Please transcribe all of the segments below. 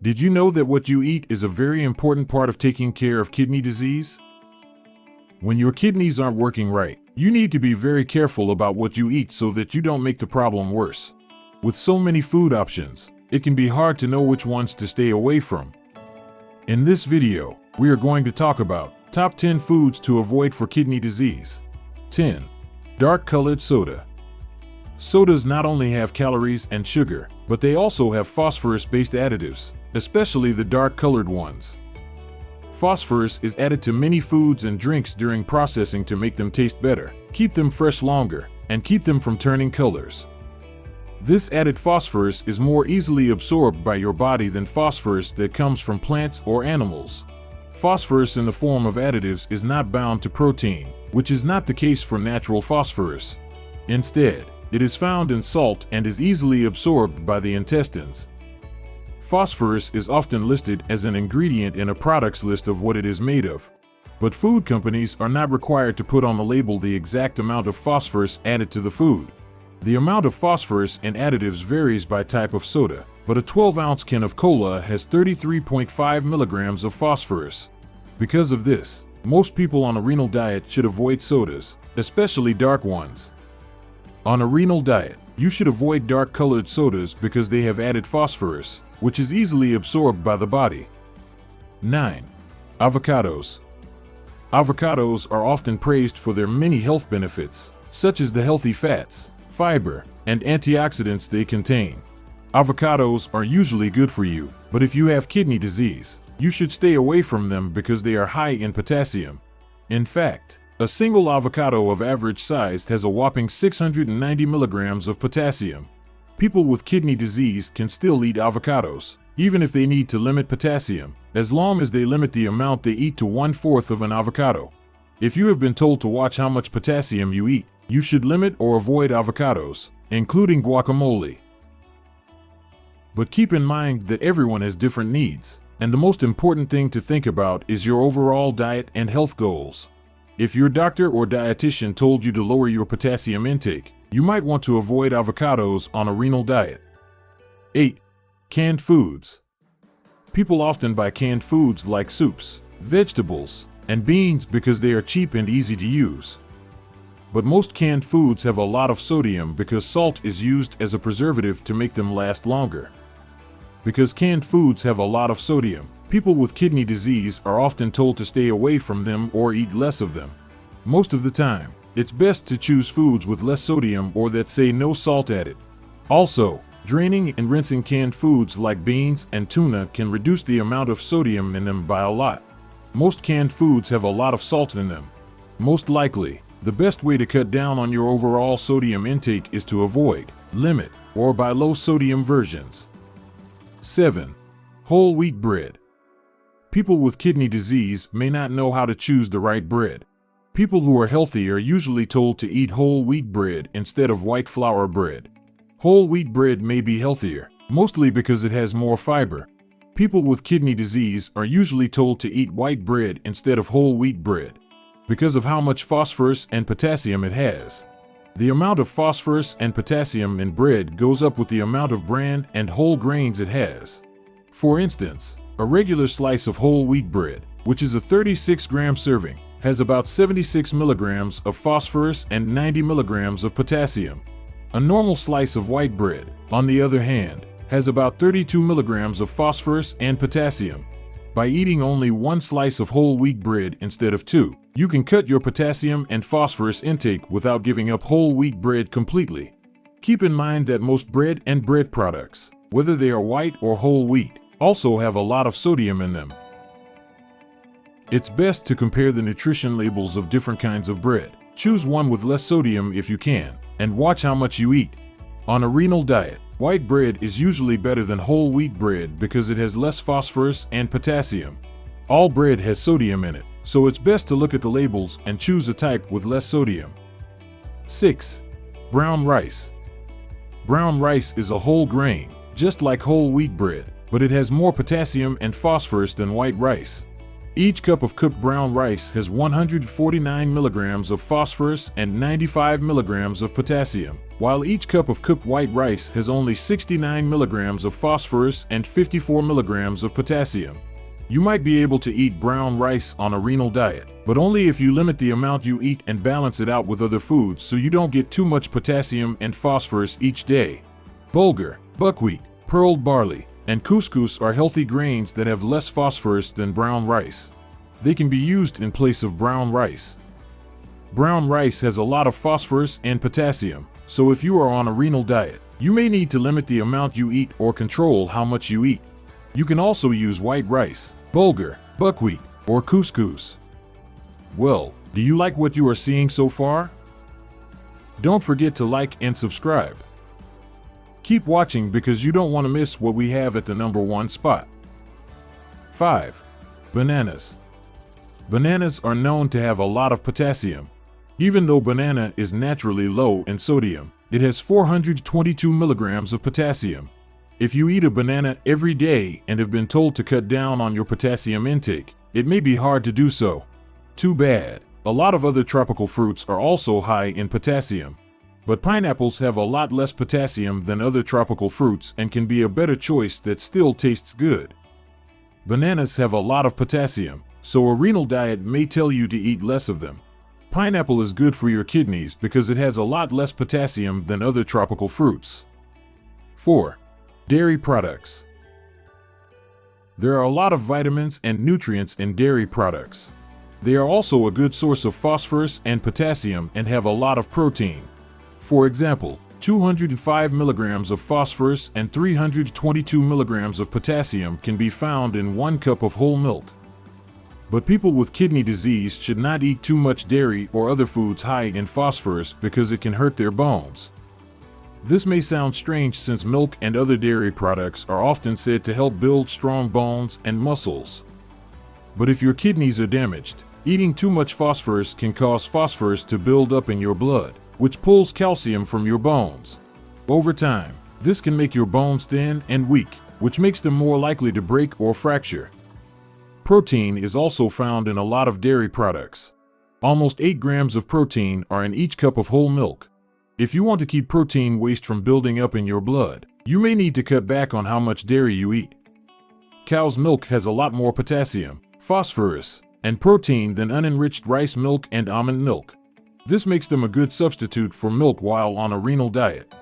Did you know that what you eat is a very important part of taking care of kidney disease? When your kidneys aren't working right, you need to be very careful about what you eat so that you don't make the problem worse. With so many food options, it can be hard to know which ones to stay away from. In this video, we are going to talk about top 10 foods to avoid for kidney disease. 10. Dark-colored soda. Sodas not only have calories and sugar, but they also have phosphorus-based additives, especially the dark-colored ones. Phosphorus is added to many foods and drinks during processing to make them taste better, keep them fresh longer, and keep them from turning colors. This added phosphorus is more easily absorbed by your body than phosphorus that comes from plants or animals. Phosphorus in the form of additives is not bound to protein, which is not the case for natural phosphorus. Instead, it is found in salt and is easily absorbed by the intestines. Phosphorus is often listed as an ingredient in a product's list of what it is made of. But food companies are not required to put on the label the exact amount of phosphorus added to the food. The amount of phosphorus in additives varies by type of soda, but a 12-ounce can of cola has 33.5 milligrams of phosphorus. Because of this, most people on a renal diet should avoid sodas, especially dark ones. On a renal diet, you should avoid dark-colored sodas because they have added phosphorus, which is easily absorbed by the body. 9. Avocados. Avocados are often praised for their many health benefits, such as the healthy fats, fiber, and antioxidants they contain. Avocados are usually good for you, but if you have kidney disease, you should stay away from them because they are high in potassium. In fact, a single avocado of average size has a whopping 690 milligrams of potassium. People with kidney disease can still eat avocados, even if they need to limit potassium, as long as they limit the amount they eat to 1/4 of an avocado. If you have been told to watch how much potassium you eat, you should limit or avoid avocados, including guacamole. But keep in mind that everyone has different needs, and the most important thing to think about is your overall diet and health goals. If your doctor or dietitian told you to lower your potassium intake, you might want to avoid avocados on a renal diet. 8. Canned foods. People often buy canned foods like soups, vegetables, and beans because they are cheap and easy to use. But most canned foods have a lot of sodium because salt is used as a preservative to make them last longer. Because canned foods have a lot of sodium, people with kidney disease are often told to stay away from them or eat less of them. Most of the time, it's best to choose foods with less sodium or that say no salt added. Also, draining and rinsing canned foods like beans and tuna can reduce the amount of sodium in them by a lot. Most canned foods have a lot of salt in them. Most likely, the best way to cut down on your overall sodium intake is to avoid, limit, or buy low-sodium versions. 7. Whole wheat bread. People with kidney disease may not know how to choose the right bread. People who are healthy are usually told to eat whole wheat bread instead of white flour bread. Whole wheat bread may be healthier, mostly because it has more fiber. People with kidney disease are usually told to eat white bread instead of whole wheat bread, because of how much phosphorus and potassium it has. The amount of phosphorus and potassium in bread goes up with the amount of bran and whole grains it has. For instance, a regular slice of whole wheat bread, which is a 36-gram serving, has about 76 milligrams of phosphorus and 90 milligrams of potassium. A normal slice of white bread, on the other hand, has about 32 milligrams of phosphorus and potassium. By eating only one slice of whole wheat bread instead of two, you can cut your potassium and phosphorus intake without giving up whole wheat bread completely. Keep in mind that most bread and bread products, whether they are white or whole wheat, also have a lot of sodium in them. It's best to compare the nutrition labels of different kinds of bread. Choose one with less sodium if you can, and watch how much you eat. On a renal diet, white bread is usually better than whole wheat bread because it has less phosphorus and potassium. All bread has sodium in it, so it's best to look at the labels and choose a type with less sodium. 6. Brown rice. Brown rice is a whole grain, just like whole wheat bread, but it has more potassium and phosphorus than white rice. Each cup of cooked brown rice has 149 milligrams of phosphorus and 95 milligrams of potassium, while each cup of cooked white rice has only 69 milligrams of phosphorus and 54 milligrams of potassium. You might be able to eat brown rice on a renal diet, but only if you limit the amount you eat and balance it out with other foods so you don't get too much potassium and phosphorus each day. Bulgur, buckwheat, pearled barley, and couscous are healthy grains that have less phosphorus than brown rice. They can be used in place of brown rice. Brown rice has a lot of phosphorus and potassium, so if you are on a renal diet, you may need to limit the amount you eat or control how much you eat. You can also use white rice, bulgur, buckwheat, or couscous. Well, do you like what you are seeing so far? Don't forget to like and subscribe. Keep watching because you don't want to miss what we have at the #1 spot. 5. Bananas. Bananas are known to have a lot of potassium. Even though banana is naturally low in sodium, it has 422 milligrams of potassium. If you eat a banana every day and have been told to cut down on your potassium intake, it may be hard to do so. Too bad. A lot of other tropical fruits are also high in potassium. But pineapples have a lot less potassium than other tropical fruits and can be a better choice that still tastes good. Bananas have a lot of potassium, so a renal diet may tell you to eat less of them. Pineapple is good for your kidneys because it has a lot less potassium than other tropical fruits. 4. Dairy products. There are a lot of vitamins and nutrients in dairy products. They are also a good source of phosphorus and potassium and have a lot of protein. For example, 205 milligrams of phosphorus and 322 milligrams of potassium can be found in 1 cup of whole milk. But people with kidney disease should not eat too much dairy or other foods high in phosphorus because it can hurt their bones. This may sound strange since milk and other dairy products are often said to help build strong bones and muscles. But if your kidneys are damaged, eating too much phosphorus can cause phosphorus to build up in your blood, which pulls calcium from your bones. Over time, this can make your bones thin and weak, which makes them more likely to break or fracture. Protein is also found in a lot of dairy products. Almost 8 grams of protein are in each cup of whole milk. If you want to keep protein waste from building up in your blood, you may need to cut back on how much dairy you eat. Cow's milk has a lot more potassium, phosphorus, and protein than unenriched rice milk and almond milk. This makes them a good substitute for milk while on a renal diet.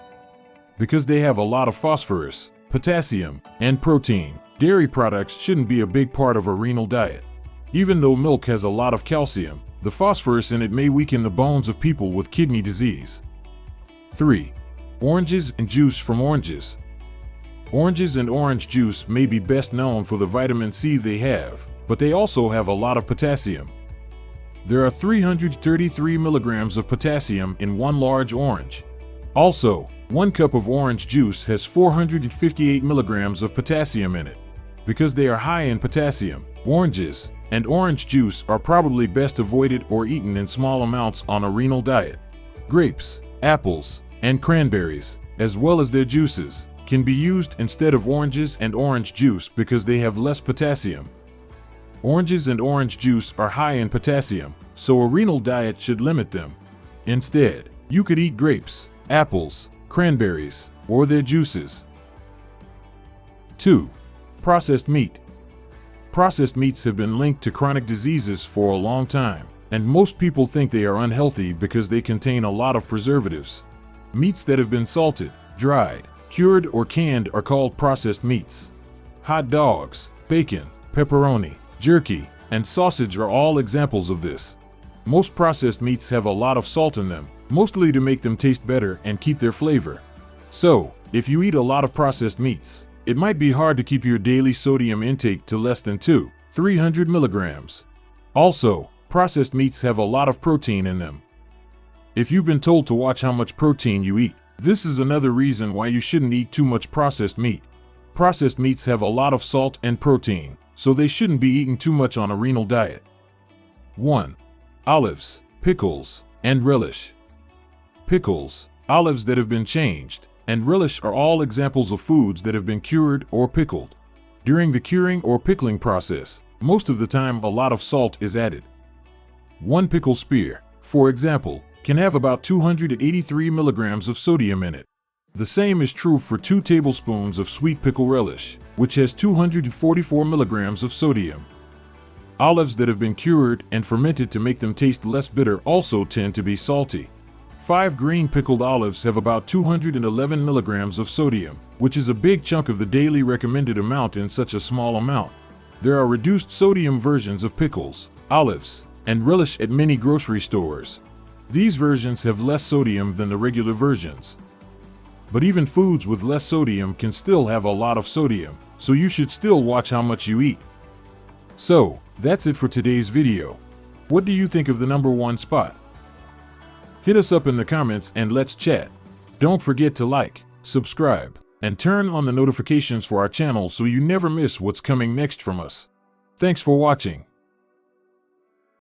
Because they have a lot of phosphorus, potassium, and protein, dairy products shouldn't be a big part of a renal diet. Even though milk has a lot of calcium, the phosphorus in it may weaken the bones of people with kidney disease. 3. Oranges and juice from oranges. Oranges and orange juice may be best known for the vitamin C they have, but they also have a lot of potassium. There are 333 milligrams of potassium in 1 large orange. Also, 1 cup of orange juice has 458 milligrams of potassium in it. Because they are high in potassium, oranges and orange juice are probably best avoided or eaten in small amounts on a renal diet. Grapes, apples, and cranberries, as well as their juices, can be used instead of oranges and orange juice because they have less potassium. Oranges and orange juice are high in potassium, so a renal diet should limit them. Instead, you could eat grapes, apples, cranberries, or their juices. 2. Processed meat. Processed meats have been linked to chronic diseases for a long time, and most people think they are unhealthy because they contain a lot of preservatives. Meats that have been salted, dried, cured, or canned are called processed meats. Hot dogs, bacon, pepperoni, jerky, and sausage are all examples of this. Most processed meats have a lot of salt in them, mostly to make them taste better and keep their flavor. So, if you eat a lot of processed meats, it might be hard to keep your daily sodium intake to less than 300 milligrams. Also, processed meats have a lot of protein in them. If you've been told to watch how much protein you eat, this is another reason why you shouldn't eat too much processed meat. Processed meats have a lot of salt and protein, so they shouldn't be eaten too much on a renal diet. 1. Olives, pickles, and relish. Pickles, olives that have been changed, and relish are all examples of foods that have been cured or pickled. During the curing or pickling process, Most of the time, a lot of salt is added. One pickle spear, for example, can have about 283 milligrams of sodium in it. The same is true for 2 tablespoons of sweet pickle relish, which has 244 milligrams of sodium. Olives that have been cured and fermented to make them taste less bitter also tend to be salty. 5 green pickled olives have about 211 milligrams of sodium, which is a big chunk of the daily recommended amount in such a small amount. There are reduced sodium versions of pickles, olives, and relish at many grocery stores. These versions have less sodium than the regular versions. But even foods with less sodium can still have a lot of sodium, so you should still watch how much you eat. So, that's it for today's video. What do you think of the number 1 spot? Hit us up in the comments and let's chat. Don't forget to like, subscribe, and turn on the notifications for our channel so you never miss what's coming next from us. Thanks for watching.